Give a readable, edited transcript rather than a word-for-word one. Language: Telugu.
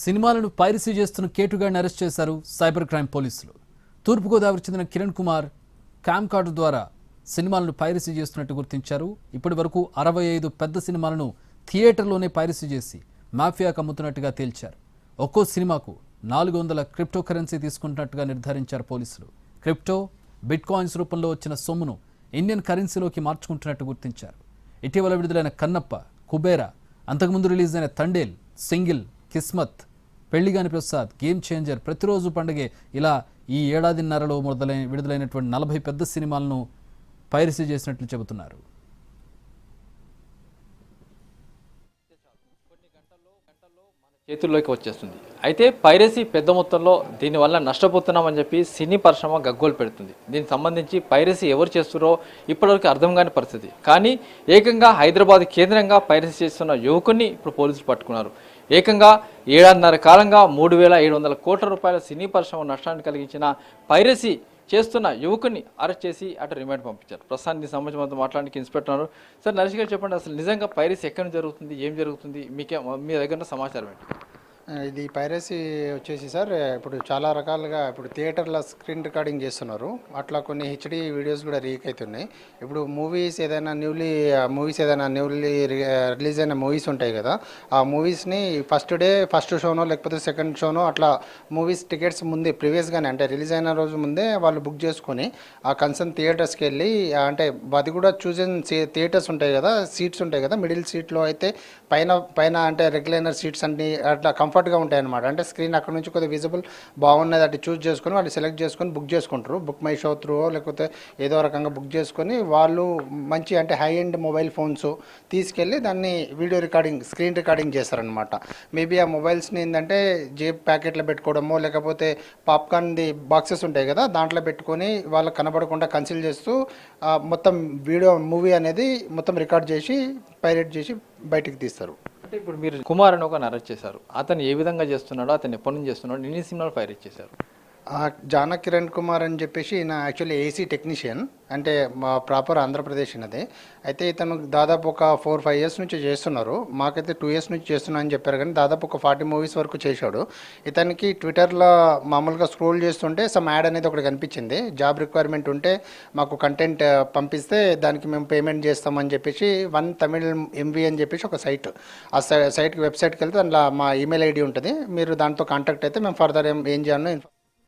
సినిమాలను పైరసీ చేస్తున్న కేటుగాడిని అరెస్ట్ చేశారు సైబర్ క్రైమ్ పోలీసులు. తూర్పుగోదావరి చెందిన కిరణ్ కుమార్ క్యామ్ కార్డు ద్వారా సినిమాలను పైరసీ చేస్తున్నట్టు గుర్తించారు. ఇప్పటి వరకు 65 పెద్ద సినిమాలను థియేటర్లోనే పైరసీ చేసి మాఫియాకు అమ్ముతున్నట్టుగా తేల్చారు. ఒక్కో సినిమాకు 400 క్రిప్టో కరెన్సీ తీసుకుంటున్నట్టుగా నిర్ధారించారు పోలీసులు. క్రిప్టో, బిట్ కాయిన్స్ రూపంలో వచ్చిన సొమ్మును ఇండియన్ కరెన్సీలోకి మార్చుకుంటున్నట్టు గుర్తించారు. ఇటీవల విడుదలైన కన్నప్ప, కుబేరా, అంతకుముందు రిలీజ్ అయిన Thandel, single, Kismat, Pelligani Prasad, game changer, ప్రతిరోజు పండుగే ఇలా ఈ ఏడాదిన్నరలో విడుదలైనటువంటి 40 పెద్ద సినిమాలను పైరసీ చేసినట్లు చెబుతున్నారు. చేతుల్లోకి వచ్చేస్తుంది. అయితే పైరసీ పెద్ద మొత్తంలో దీనివల్ల నష్టపోతున్నామని చెప్పి సినీ పరిశ్రమ గగ్గోలు పెడుతుంది. దీనికి సంబంధించి పైరసీ ఎవరు చేస్తున్నారో ఇప్పటివరకు అర్థం కాని పరిస్థితి. కానీ ఏకంగా హైదరాబాద్ కేంద్రంగా పైరసీ చేస్తున్న యువకుడిని ఇప్పుడు పోలీసులు పట్టుకున్నారు. ఏకంగా 7.5 కాలంగా 3,700 కోట్ల రూపాయల సినీ పరిశ్రమ నష్టాన్ని కలిగించిన పైరసీ చేస్తున్న యువకుని అరెస్ట్ చేసి అటు రిమాండ్ పంపించారు. ప్రస్తుతానికి దీనికి సంబంధించి మనతో మాట్లాడడానికి ఇన్స్పెక్టర్. సార్ నరేష్ గారు చెప్పండి, అసలు నిజంగా పైరసీ ఎక్కడ జరుగుతుంది, ఏం జరుగుతుంది, మీ దగ్గర సమాచారం ఏంటి? ఇది పైరసీ వచ్చేసి సార్ ఇప్పుడు చాలా రకాలుగా ఇప్పుడు థియేటర్లో స్క్రీన్ రికార్డింగ్ చేస్తున్నారు. అట్లా కొన్ని హెచ్డి వీడియోస్ కూడా లీక్ అవుతున్నాయి. ఇప్పుడు మూవీస్ ఏదైనా న్యూలీ రిలీజ్ అయిన మూవీస్ ఉంటాయి కదా, ఆ మూవీస్ని ఫస్ట్ షోనో లేకపోతే సెకండ్ షోనో అట్లా మూవీస్ టికెట్స్ ముందే ప్రీవియస్గానే అంటే రిలీజ్ అయిన రోజు ముందే వాళ్ళు బుక్ చేసుకొని ఆ కన్సర్న్ థియేటర్స్కి వెళ్ళి అంటే అది కూడా చూజన్ థియేటర్స్ ఉంటాయి కదా, సీట్స్ ఉంటాయి కదా, మిడిల్ సీట్లో అయితే పైన అంటే రెగ్యులర్ సీట్స్ అన్ని అట్లా కంఫర్ట్గా ఉంటాయి అనమాట. అంటే స్క్రీన్ అక్కడ నుంచి కొద్దిగా విజిబుల్ బాగున్నది అటు చూస్ చేసుకొని వాళ్ళు సెలెక్ట్ చేసుకొని బుక్ చేసుకుంటారు. బుక్ మై షో త్రూ లేకపోతే ఏదో రకంగా బుక్ చేసుకొని వాళ్ళు మంచి అంటే హై ఎండ్ మొబైల్ ఫోన్స్ తీసుకెళ్ళి దాన్ని వీడియో రికార్డింగ్ స్క్రీన్ రికార్డింగ్ చేస్తారనమాట. మేబీ ఆ మొబైల్స్ని ఏంటంటే జేబ్ ప్యాకెట్లో పెట్టుకోవడమో లేకపోతే పాప్కార్న్ది బాక్సెస్ ఉంటాయి కదా దాంట్లో పెట్టుకొని వాళ్ళకి కనబడకుండా కన్సిల్ చేస్తూ మొత్తం మూవీ అనేది మొత్తం రికార్డ్ చేసి పైరేట్ చేసి బయటికి తీస్తారు. అంటే ఇప్పుడు మీరు కుమార్ అని ఒక అరెస్ట్ చేశారు. అతను ఏ విధంగా చేస్తున్నాడో, అతను ఎప్పటి నుంచి చేస్తున్నాడో, ఎన్ని సినిమాలు పైరేట్ చేశారు? జాన కిరణ్ కుమార్ అని చెప్పేసి ఈయన యాక్చువల్లీ ఏసీ టెక్నీషియన్, అంటే మా ప్రాపర్ ఆంధ్రప్రదేశ్ అదే. అయితే ఇతను దాదాపు ఒక 4-5 ఇయర్స్ నుంచి చేస్తున్నారు. మాకైతే 2 ఇయర్స్ నుంచి చేస్తున్నా అని చెప్పారు. కానీ దాదాపు ఒక 40 మూవీస్ వరకు చేశాడు. ఇతనికి ట్విట్టర్లో మామూలుగా స్క్రోల్ చేస్తుంటే సమ్ యాడ్ అనేది ఒకటి కనిపించింది. జాబ్ రిక్వైర్మెంట్ ఉంటే మాకు కంటెంట్ పంపిస్తే దానికి మేము పేమెంట్ చేస్తామని చెప్పేసి వన్ తమిళ్ ఎంవి అని చెప్పేసి ఒక సైట్, ఆ సైట్కి వెబ్సైట్కి వెళ్తే అందులో మా ఈమెయిల్ ఐడి ఉంటుంది. మీరు దాంతో కాంటాక్ట్ అయితే మేము ఫర్దర్ ఏం చేయాలో